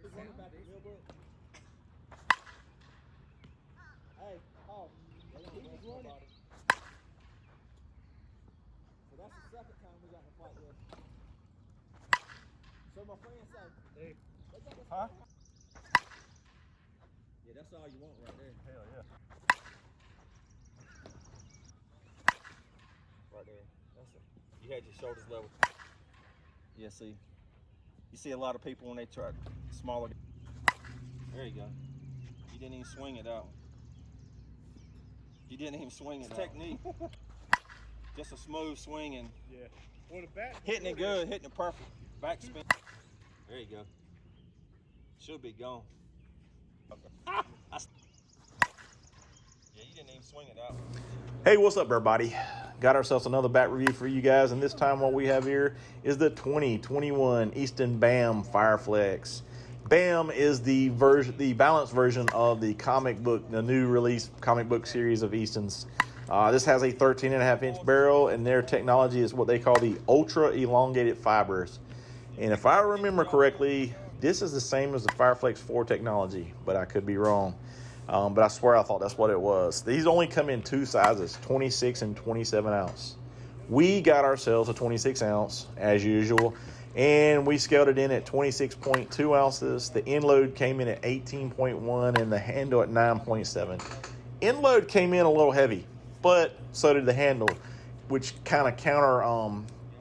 Hey, oh, he was running. So that's the second time we got in a fight with. So my friend said, hey, Huh? yeah, that's all you want right there. Hell yeah. Right there. That's it. You had your shoulders level. Yeah, see. You see a lot of people when they try smaller. There you go. You didn't even swing it out. You didn't even swing it. It's technique. Just a smooth swing and Yeah. Well, the bat. hitting it good, hitting it perfect. Backspin. There you go. Should be gone. Yeah, you didn't even swing it out. Hey, what's up, everybody? Got ourselves another bat review for you guys, and this time what we have here is the 2021 Easton BAM Fireflex. BAM is the balanced version of the new release comic book series of Easton's. This has a 13.5-inch barrel, and their technology is what they call the ultra elongated fibers. And if I remember correctly, this is the same as the Fireflex 4 technology, but I could be wrong. But I swear I thought that's what it was. These only come in two sizes, 26 and 27 ounce. We got ourselves a 26 ounce, as usual, and we scaled it in at 26.2 ounces. The end load came in at 18.1 and the handle at 9.7. End load came in a little heavy, but so did the handle, which kind of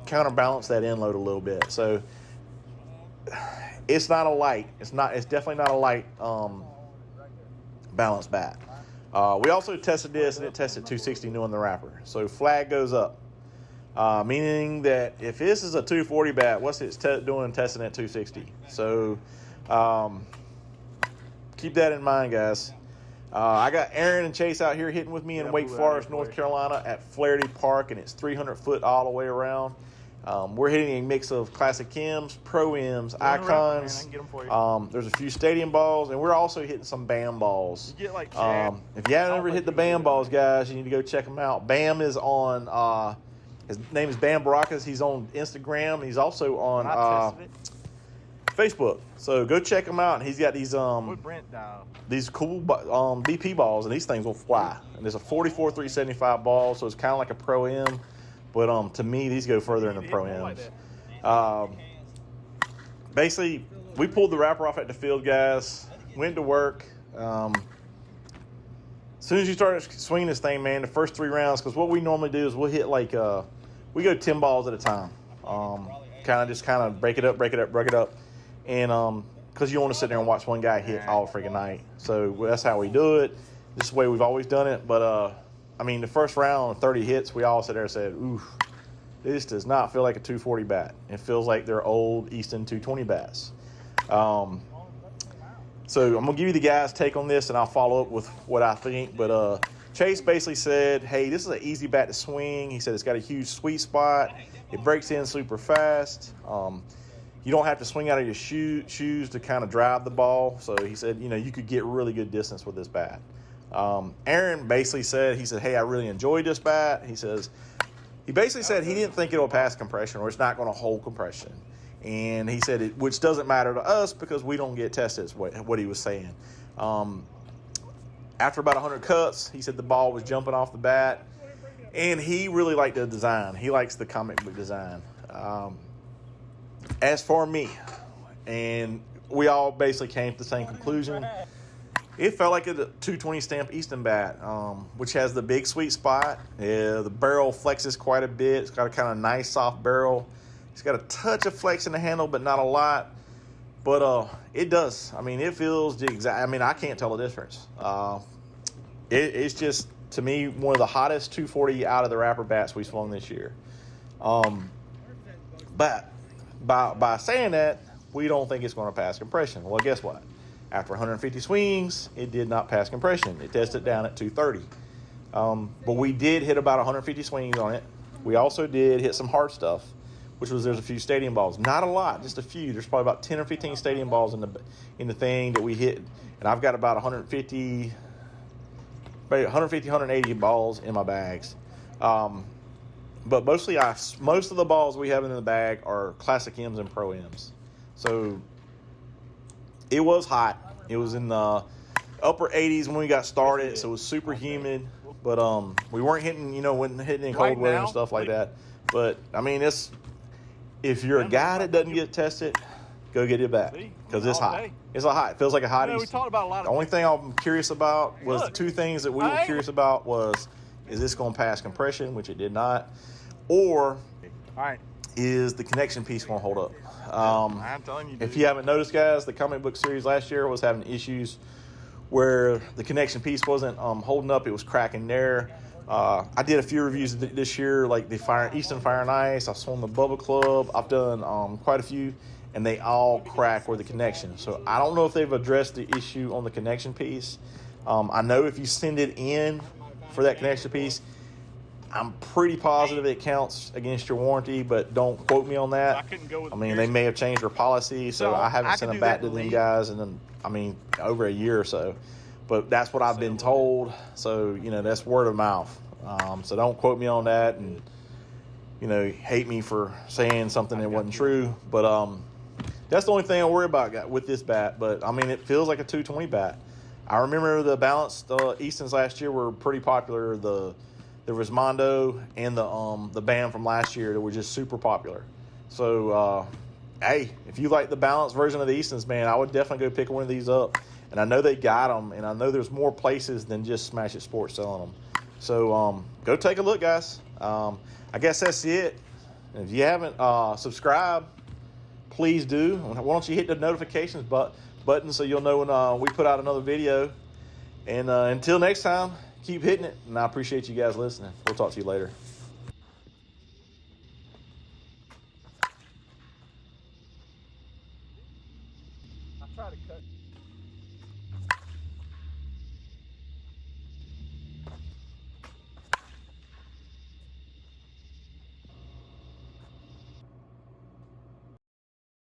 counterbalanced that end load a little bit. So it's not a light. It's definitely not a light balanced bat. We also tested this, and it tested 260 new in the wrapper. So flag goes up, meaning that if this is a 240 bat, what's it doing testing at 260? So keep that in mind, guys. I got Aaron and Chase out here hitting with me in Wake Forest, North Carolina at Flaherty Park, and it's 300 foot all the way around. We're hitting a mix of classic M's, Pro M's, Icons. There's a few stadium balls, and we're also hitting some BAM balls. You get like if you haven't ever hit the BAM balls, guys, you need to go check them out. BAM is on, his name is Bam Baracus. He's on Instagram. And he's also on Facebook. So go check him out. And he's got these these cool BP balls, and these things will fly. And there's a 44 375 ball, so it's kind of like a Pro M. But to me, these go further in the Pro M's. Basically, we pulled the wrapper off at the field, guys. Went to work. As soon as you start swinging this thing, man, the first 3 rounds, because what we normally do is we'll hit like, we go 10 balls at a time. Kind of break it up. And because you don't want to sit there and watch one guy hit all freaking night. So that's how we do it. This is the way we've always done it. But, the first round, 30 hits, we all sat there and said, oof, this does not feel like a 240 bat. It feels like they're old Easton 220 bats. So I'm going to give you the guys' take on this, and I'll follow up with what I think. But Chase basically said, hey, this is an easy bat to swing. He said it's got a huge sweet spot. It breaks in super fast. You don't have to swing out of your shoes to kind of drive the ball. So he said, you could get really good distance with this bat. Aaron basically said, hey, I really enjoyed this bat. He basically said he didn't think it'll pass compression, or it's not going to hold compression. And he said, which doesn't matter to us because we don't get tested, is what he was saying. After about 100 cuts, he said the ball was jumping off the bat, and he really liked the design. He likes the comic book design. As for me, and we all basically came to the same conclusion, it felt like a 220 stamp Easton bat, which has the big sweet spot. The barrel flexes quite a bit. It's got a kind of nice soft barrel. It's got a touch of flex in the handle, but not a lot. But it does. It feels the exact. I can't tell the difference. It's just, to me, one of the hottest 240 out of the wrapper bats we've swung this year. But by saying that, we don't think it's going to pass compression. Well, guess what? After 150 swings, it did not pass compression. It tested down at 230. But we did hit about 150 swings on it. We also did hit some hard stuff, which was there's a few stadium balls. Not a lot, just a few. There's probably about 10 or 15 stadium balls in the thing that we hit. And I've got about 150, 180 balls in my bags. But most of the balls we have in the bag are classic M's and Pro M's. So it was hot. It was in the upper 80s when we got started, so it was super humid. But we weren't hitting, wasn't hitting in cold weather and stuff like that. But I mean, if you're a guy that doesn't get tested, go get it back because it's hot. It's hot. It feels like a hot Easton. We talked about a lot of. The only thing I'm curious about was the two things that we were curious about was, is this going to pass compression, which it did not, or is the connection piece going to hold up? I'm telling you, dude. If you haven't noticed, guys, the comic book series last year was having issues where the connection piece wasn't holding up. It was cracking there. I did a few reviews this year, like the Easton Fire and Ice. I swung the Bubba Club. I've done quite a few, and they all crack with the connection. So I don't know if they've addressed the issue on the connection piece. I know if you send it in for that connection piece, I'm pretty positive it counts against your warranty, but don't quote me on that. I couldn't go with. I mean, they may have changed their policy, so I haven't sent them back to them guys, and then over a year or so. But that's what I've been told. So that's word of mouth. So don't quote me on that, and hate me for saying something that wasn't true. But that's the only thing I worry about with this bat. But I mean, it feels like a 220 bat. I remember the balanced Eastons last year were pretty popular. There was Mondo and the band from last year that were just super popular. So, hey, if you like the balanced version of the Eastons, man, I would definitely go pick one of these up. And I know they got them, and I know there's more places than just Smash It Sports selling them. So go take a look, guys. I guess that's it. And if you haven't subscribed, please do. Why don't you hit the notifications button so you'll know when we put out another video. And until next time, keep hitting it, and I appreciate you guys listening. We'll talk to you later. I try to cut.